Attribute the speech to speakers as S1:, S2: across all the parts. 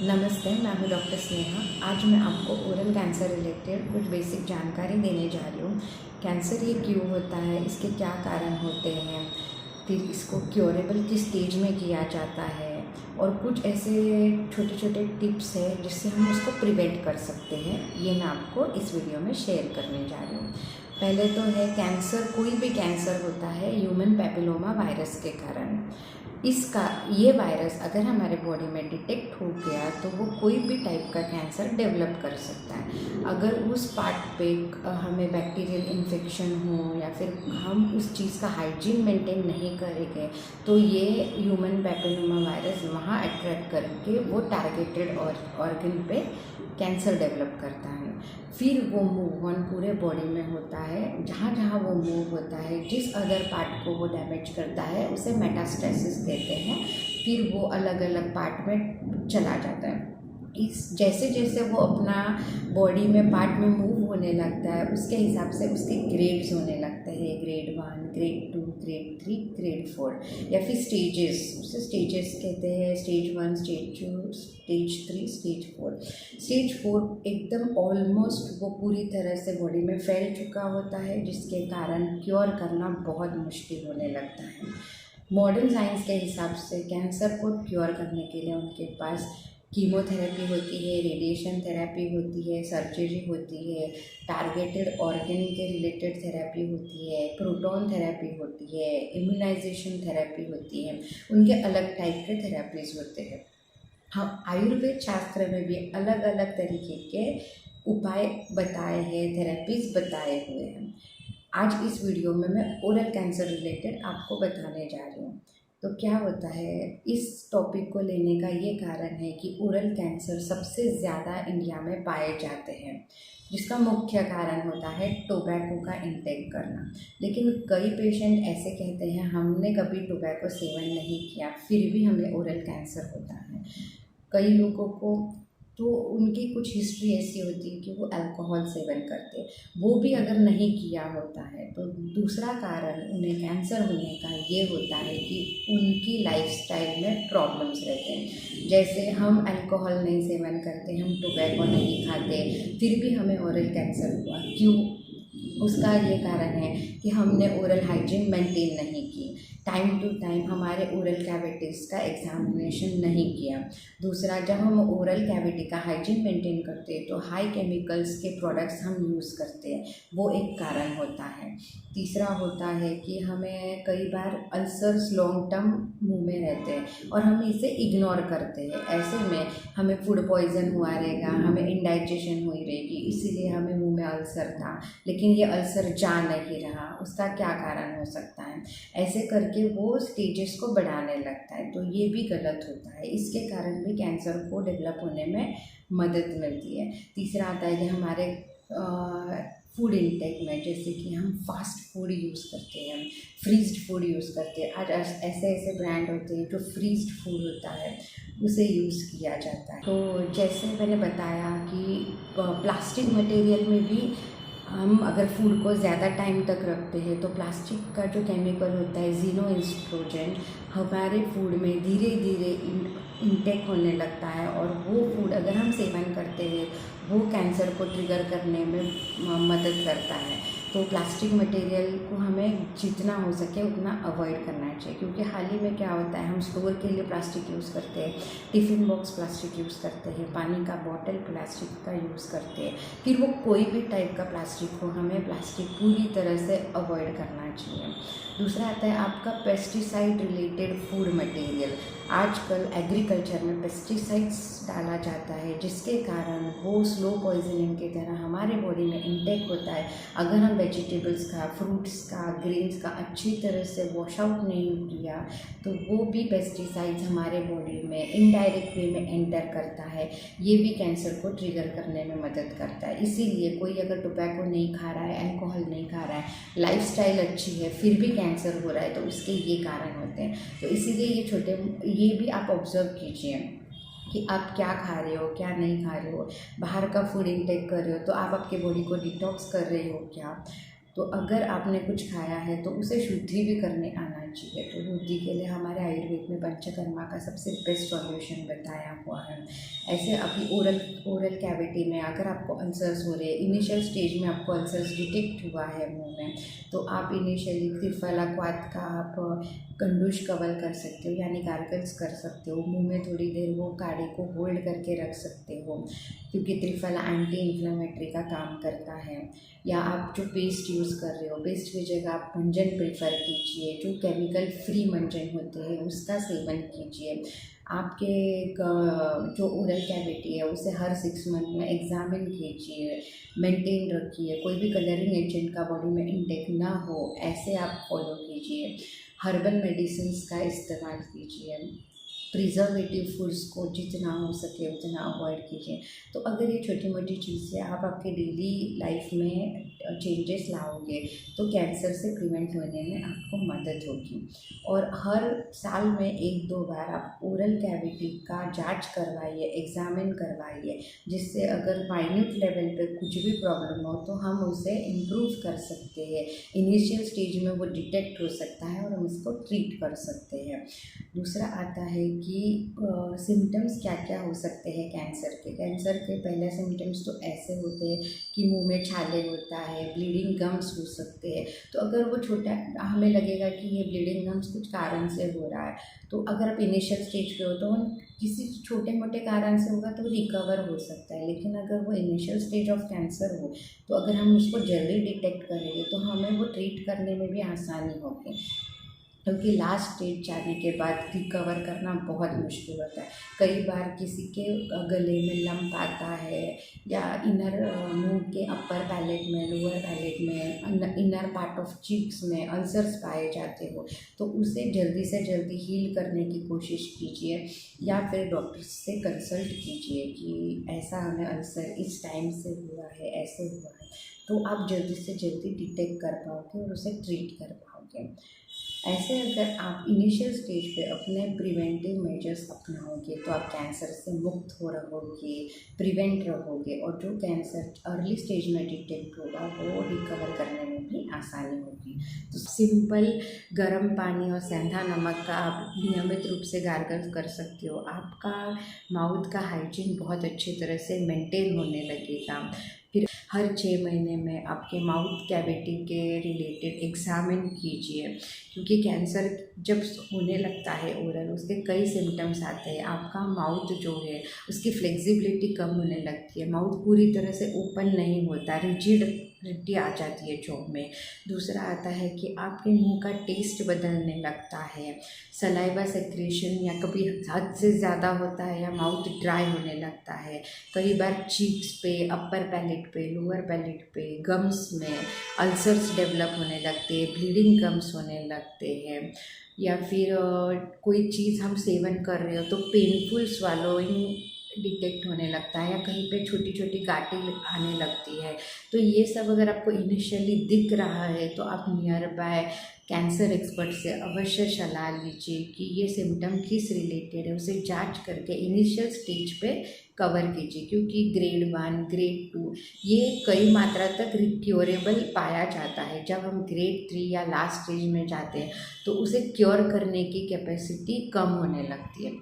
S1: नमस्ते, मैं हूँ डॉक्टर स्नेहा। आज मैं आपको ओरल कैंसर रिलेटेड कुछ बेसिक जानकारी देने जा रही हूँ। कैंसर ये क्यों होता है, इसके क्या कारण होते हैं, फिर इसको क्योरेबल किस स्टेज में किया जाता है और कुछ ऐसे छोटे छोटे टिप्स हैं जिससे हम उसको प्रिवेंट कर सकते हैं। ये मैं आपको इस वीडियो में शेयर करने जा रही हूँ। पहले तो है कैंसर, कोई भी कैंसर होता है ह्यूमन पैपिलोमा वायरस के कारण। इसका ये वायरस अगर हमारे बॉडी में डिटेक्ट हो गया तो वो कोई भी टाइप का कैंसर डेवलप कर सकता है। अगर उस पार्ट पे हमें बैक्टीरियल इन्फेक्शन हो या फिर हम उस चीज़ का हाइजीन मेंटेन नहीं करेंगे तो ये ह्यूमन पैपिलोमा वायरस वहाँ अट्रैक्ट करके वो टारगेटेड ऑर्गन पे कैंसर डेवलप करता है। फिर वो मूव ऑन पूरे बॉडी में होता है, जहाँ जहाँ वो मूव होता है, जिस अदर पार्ट को वो डैमेज करता है उसे मेटास्टेसिस कहते हैं। फिर वो अलग अलग पार्ट में चला जाता है। इस जैसे जैसे वो अपना बॉडी में पार्ट में मूव होने लगता है उसके हिसाब से उसके ग्रेड्स होने लगते हैं। ग्रेड 1, ग्रेड 2, ग्रेड 3, ग्रेड 4 या फिर स्टेजेस, उसे स्टेजेस कहते हैं। Stage 1, stage 2, stage 3, stage 4। Stage 4 एकदम ऑलमोस्ट वो पूरी तरह से बॉडी में फैल चुका होता है, जिसके कारण क्योर करना बहुत मुश्किल होने लगता है। मॉडर्न साइंस के हिसाब से कैंसर को क्योर करने के लिए उनके पास कीमोथेरेपी होती है, रेडिएशन थेरेपी होती है, सर्जरी होती है, टारगेटेड ऑर्गन के रिलेटेड थेरेपी होती है, प्रोटॉन थेरेपी होती है, इम्यूनाइजेशन थेरेपी होती है। उनके अलग टाइप के थेरेपीज़ होते हैं। हम आयुर्वेद शास्त्र में भी अलग अलग तरीके के उपाय बताए हैं, थेरेपीज़ बताए हुए हैं। आज इस वीडियो में मैं ओरल कैंसर रिलेटेड आपको बताने जा रही हूँ। तो क्या होता है, इस टॉपिक को लेने का ये कारण है कि ओरल कैंसर सबसे ज़्यादा इंडिया में पाए जाते हैं, जिसका मुख्य कारण होता है टोबैको का इंटेक करना। लेकिन कई पेशेंट ऐसे कहते हैं हमने कभी टोबैको सेवन नहीं किया फिर भी हमें ओरल कैंसर होता है। कई लोगों को तो उनकी कुछ हिस्ट्री ऐसी होती है कि वो अल्कोहल सेवन करते हैं, वो भी अगर नहीं किया होता है तो दूसरा कारण उन्हें कैंसर होने का ये होता है कि उनकी लाइफस्टाइल में प्रॉब्लम्स रहते हैं। जैसे हम अल्कोहल नहीं सेवन करते, हम टोबैको नहीं खाते, फिर भी हमें ओरल कैंसर हुआ। क्यों? उसका ये कारण है कि हमने ओरल हाइजीन मेंटेन नहीं की, टाइम टू टाइम हमारे ओरल कैविटीज़ का एग्जामिनेशन नहीं किया। दूसरा, जब हम ओरल कैविटी का हाइजीन मेंटेन करते हैं तो हाई केमिकल्स के प्रोडक्ट्स हम यूज़ करते हैं, वो एक कारण होता है। तीसरा होता है कि हमें कई बार अल्सर्स लॉन्ग टर्म मुंह में रहते हैं और हम इसे इग्नोर करते हैं। ऐसे में हमें फूड पॉइजन हुआ रहेगा, हमें इंडाइजेशन हुई रहेगी, इसीलिए हमें मुंह में अल्सर था, लेकिन ये अल्सर जा नहीं रहा। उसका क्या कारण हो सकता है? ऐसे करके वो स्टेजेस को बढ़ाने लगता है, तो ये भी गलत होता है। इसके कारण भी कैंसर को डेवलप होने में मदद मिलती है। तीसरा आता है कि हमारे फूड इंटेक में, जैसे कि हम फास्ट फूड यूज़ करते हैं, फ्रीज्ड फूड यूज़ करते हैं। आज ऐसे ऐसे ब्रांड होते हैं जो फ्रीज्ड फूड होता है उसे यूज़ किया जाता है। तो जैसे मैंने बताया कि प्लास्टिक मटेरियल में भी हम अगर फूड को ज़्यादा टाइम तक रखते हैं तो प्लास्टिक का जो केमिकल होता है ज़ीनोएस्ट्रोजन हमारे फूड में धीरे धीरे इंटेक होने लगता है, और वो फूड अगर हम सेवन करते हैं वो कैंसर को ट्रिगर करने में मदद करता है। तो प्लास्टिक मटेरियल को हमें जितना हो सके उतना अवॉइड करना चाहिए, क्योंकि हाल ही में क्या होता है, हम स्टोर के लिए प्लास्टिक यूज़ करते हैं, टिफ़िन बॉक्स प्लास्टिक यूज़ करते हैं, पानी का बॉटल प्लास्टिक का यूज़ करते हैं। फिर वो कोई भी टाइप का प्लास्टिक हो, हमें प्लास्टिक पूरी तरह से अवॉइड करना चाहिए। दूसरा आता है आपका पेस्टिसाइड रिलेटेड फूड मटेरियल। आजकल एग्रीकल्चर में पेस्टिसाइड्स डाला जाता है, जिसके कारण वो स्लो पॉइजनिंग की तरह हमारे बॉडी में इंटेक होता है। अगर हम वेजिटेबल्स का, फ्रूट्स का, ग्रेन्स का अच्छी तरह से वॉश आउट नहीं किया तो वो भी पेस्टिसाइड्स हमारे बॉडी में इनडायरेक्ट वे में एंटर करता है। ये भी कैंसर को ट्रिगर करने में मदद करता है। इसीलिए कोई अगर टोबैको नहीं खा रहा है, अल्कोहल नहीं खा रहा है, लाइफस्टाइल अच्छी है, फिर भी कैंसर हो रहा है, तो उसके ये कारण होते हैं। तो इसीलिए ये भी आप ऑब्जर्व कीजिए कि आप क्या खा रहे हो, क्या नहीं खा रहे हो। बाहर का फूड इंटेक कर रहे हो तो आप आपके बॉडी को डिटॉक्स कर रहे हो क्या? तो अगर आपने कुछ खाया है तो उसे शुद्धि भी करने आना चाहिए। तो धोती के लिए हमारे आयुर्वेद में पंचकर्मा का सबसे बेस्ट सॉल्यूशन बताया हुआ है। ऐसे अभी ओरल कैविटी में अगर आपको अल्सर्स हो रहे हैं, इनिशियल स्टेज में आपको अल्सर्स डिटेक्ट हुआ है मुंह में, तो आप इनिशियली त्रिफला क्वाथ का आप गंडूश कवल कर सकते हो, यानी गार्गल्स कर सकते हो। मुंह में थोड़ी देर वो काढ़े को होल्ड करके रख सकते हो, क्योंकि त्रिफला एंटी इन्फ्लेमेटरी का काम करता है। या आप जो पेस्ट यूज़ कर रहे हो, पेस्ट की जगह आप मंजन प्रेफर कीजिए, जो केमिकल फ्री मंजन होते हैं उसका सेवन कीजिए। आपके जो ओरल कैविटी है उसे हर 6 मंथ में एग्जामिन कीजिए, मेंटेन रखिए। कोई भी कलरिंग एजेंट का बॉडी में इंटेक ना हो, ऐसे आप फॉलो कीजिए। हर्बल मेडिसिन्स का इस्तेमाल कीजिए। प्रिजर्वेटिव फूड्स को जितना हो सके उतना अवॉइड कीजिए। तो अगर ये छोटी मोटी चीज़ें आप आपके डेली लाइफ में चेंजेस लाओगे तो कैंसर से प्रिवेंट होने में आपको मदद होगी। और हर साल में 1-2 बार आप ओरल कैविटी का जांच करवाइए, एग्जामिन करवाइए, जिससे अगर माइन्यूट लेवल पे कुछ भी प्रॉब्लम हो तो हम उसे इम्प्रूव कर सकते हैं। इनिशियल स्टेज में वो डिटेक्ट हो सकता है और हम उसको ट्रीट कर सकते हैं। दूसरा आता है कि सिम्टम्स क्या क्या हो सकते हैं कैंसर के। कैंसर के पहले सिम्टम्स तो ऐसे होते हैं कि मुंह में छाले होता है, ब्लीडिंग गम्स हो सकते हैं। तो अगर वो छोटा, हमें लगेगा कि ये ब्लीडिंग गम्स कुछ कारण से हो रहा है, तो अगर आप इनिशियल स्टेज पे हो तो हम किसी छोटे मोटे कारण से होगा तो रिकवर हो सकता है। लेकिन अगर वो इनिशियल स्टेज ऑफ कैंसर हो तो अगर हम उसको जल्दी डिटेक्ट करेंगे तो हमें वो ट्रीट करने में भी आसानी होगी, क्योंकि लास्ट स्टेज जाने के बाद रिकवर करना बहुत मुश्किल होता है। कई बार किसी के गले में लम्प आता है, या इनर मुंह के अपर पैलेट में, लोअर पैलेट में, इनर पार्ट ऑफ चीक्स में अल्सर्स पाए जाते हो, तो उसे जल्दी से जल्दी हील करने की कोशिश कीजिए, या फिर डॉक्टर से कंसल्ट कीजिए कि ऐसा हमें अल्सर इस टाइम से हुआ है, ऐसे हुआ है, तो आप जल्दी से जल्दी डिटेक्ट कर पाओगे और उसे ट्रीट कर पाओगे। ऐसे अगर आप इनिशियल स्टेज पे अपने प्रिवेंटिव मेजर्स अपनाओगे तो आप कैंसर से मुक्त हो रहोगे, प्रिवेंट रहोगे, और जो कैंसर अर्ली स्टेज में डिटेक्ट होगा वो रिकवर करने में भी आसानी होगी। तो सिंपल गर्म पानी और सेंधा नमक का आप नियमित रूप से गार्गल कर सकते हो। आपका माउथ का हाइजीन बहुत अच्छी तरह से मेंटेन होने लगेगा। फिर हर 6 महीने में आपके माउथ कैविटी के रिलेटेड एग्जामिन कीजिए, क्योंकि कैंसर जब होने लगता है ओरल, उसके कई सिम्टम्स आते हैं। आपका माउथ जो है उसकी फ्लेक्सिबिलिटी कम होने लगती है, माउथ पूरी तरह से ओपन नहीं होता, रिजिडिटी आ जाती है जॉ में। दूसरा आता है कि आपके मुंह का टेस्ट बदलने लगता है, सलाइवा सेक्रेशन या कभी हद से ज़्यादा होता है, या माउथ ड्राई होने लगता है। कई बार चीक्स पे, अपर पैलेट पे, लोअर पैलेट पे, गम्स में अल्सर्स डेवलप होने लगते हैं, ब्लीडिंग गम्स होने लगते हैं। या फिर कोई चीज़ हम सेवन कर रहे हो तो पेनफुल स्वालोइंग डिटेक्ट होने लगता है, या कहीं पे छोटी छोटी गांठें आने लगती है। तो ये सब अगर आपको इनिशियली दिख रहा है तो आप नियर बाय कैंसर एक्सपर्ट से अवश्य सलाह लीजिए कि ये सिम्टम किस रिलेटेड है, उसे जांच करके इनिशियल स्टेज पे कवर कीजिए, क्योंकि ग्रेड 1, ग्रेड 2 ये कई मात्रा तक क्योरेबल पाया जाता है। जब हम ग्रेड 3 या लास्ट स्टेज में जाते हैं तो उसे क्योर करने की कैपेसिटी कम होने लगती है।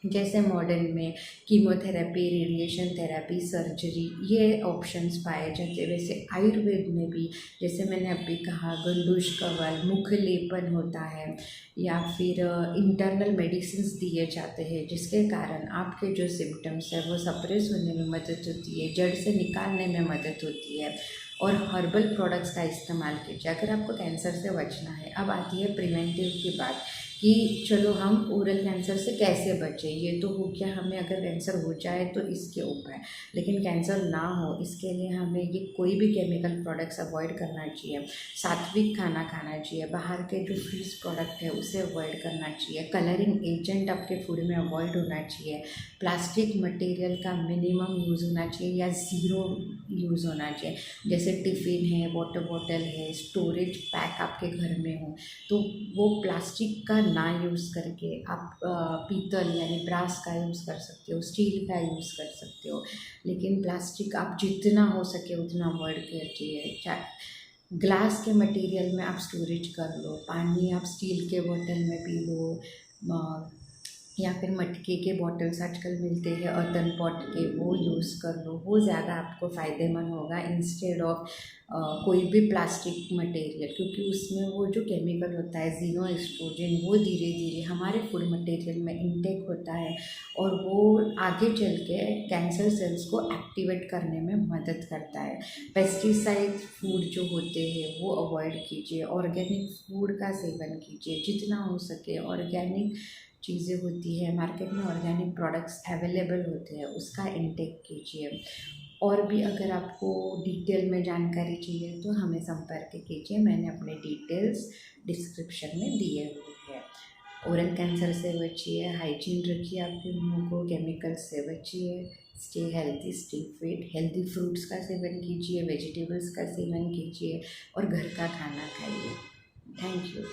S1: जैसे मॉडर्न में कीमोथेरेपी, रेडिएशन थेरेपी, सर्जरी, ये ऑप्शंस पाए जाते हैं, वैसे आयुर्वेद में भी जैसे मैंने अभी कहा गंडूश कवल, मुख लेपन होता है, या फिर इंटरनल मेडिसिन्स दिए जाते हैं, जिसके कारण आपके जो सिम्टम्स है वो सप्रेस होने में मदद होती है, जड़ से निकालने में मदद होती है। और हर्बल प्रोडक्ट्स का इस्तेमाल कीजिए अगर आपको कैंसर से बचना है। अब आती है प्रिवेंटिव की बात कि चलो हम ओरल कैंसर से कैसे बचें। ये तो हो गया हमें अगर कैंसर हो जाए तो इसके उपाय, लेकिन कैंसर ना हो इसके लिए हमें ये कोई भी केमिकल प्रोडक्ट्स अवॉइड करना चाहिए, सात्विक खाना खाना चाहिए, बाहर के जो फ्रीज प्रोडक्ट है उसे अवॉइड करना चाहिए, कलरिंग एजेंट आपके फूड में अवॉइड होना चाहिए, प्लास्टिक मटेरियल का मिनिमम यूज़ होना चाहिए या ज़ीरो यूज़ होना चाहिए। जैसे टिफ़िन है, वाटर बॉटल है, स्टोरेज पैक आपके घर में हो तो वो प्लास्टिक का ना यूज़ करके आप पीतल यानी ब्रास का यूज़ कर सकते हो, स्टील का यूज़ कर सकते हो, लेकिन प्लास्टिक आप जितना हो सके उतना अवॉइड कीजिए। ग्लास के मटेरियल में आप स्टोरेज कर लो, पानी आप स्टील के बोतल में पी लो, या फिर मटके के बॉटल्स आजकल मिलते हैं अर्दन पॉट के, वो यूज़ कर लो, वो ज़्यादा आपको फ़ायदेमंद होगा इंस्टेड ऑफ कोई भी प्लास्टिक मटेरियल, क्योंकि उसमें वो जो केमिकल होता है ज़ीरो एस्ट्रोजन, वो धीरे धीरे हमारे फूड मटेरियल में इंटेक होता है और वो आगे चल के कैंसर सेल्स को एक्टिवेट करने में मदद करता है। पेस्टिसाइड फूड जो होते हैं वो अवॉइड कीजिए, ऑर्गेनिक फूड का सेवन कीजिए जितना हो सके। ऑर्गेनिक चीज़ें होती है मार्केट में, ऑर्गेनिक प्रोडक्ट्स अवेलेबल होते हैं, उसका इंटेक कीजिए। और भी अगर आपको डिटेल में जानकारी चाहिए तो हमें संपर्क कीजिए, मैंने अपने डिटेल्स डिस्क्रिप्शन में दिए हुए हैं। ओरल कैंसर से बचिए, हाइजीन रखिए आपके मुंह को, केमिकल से बचिए, stay healthy, stay fit, healthy fruits का सेवन कीजिए, वेजिटेबल्स का सेवन कीजिए और घर का खाना खाइए। Thank you.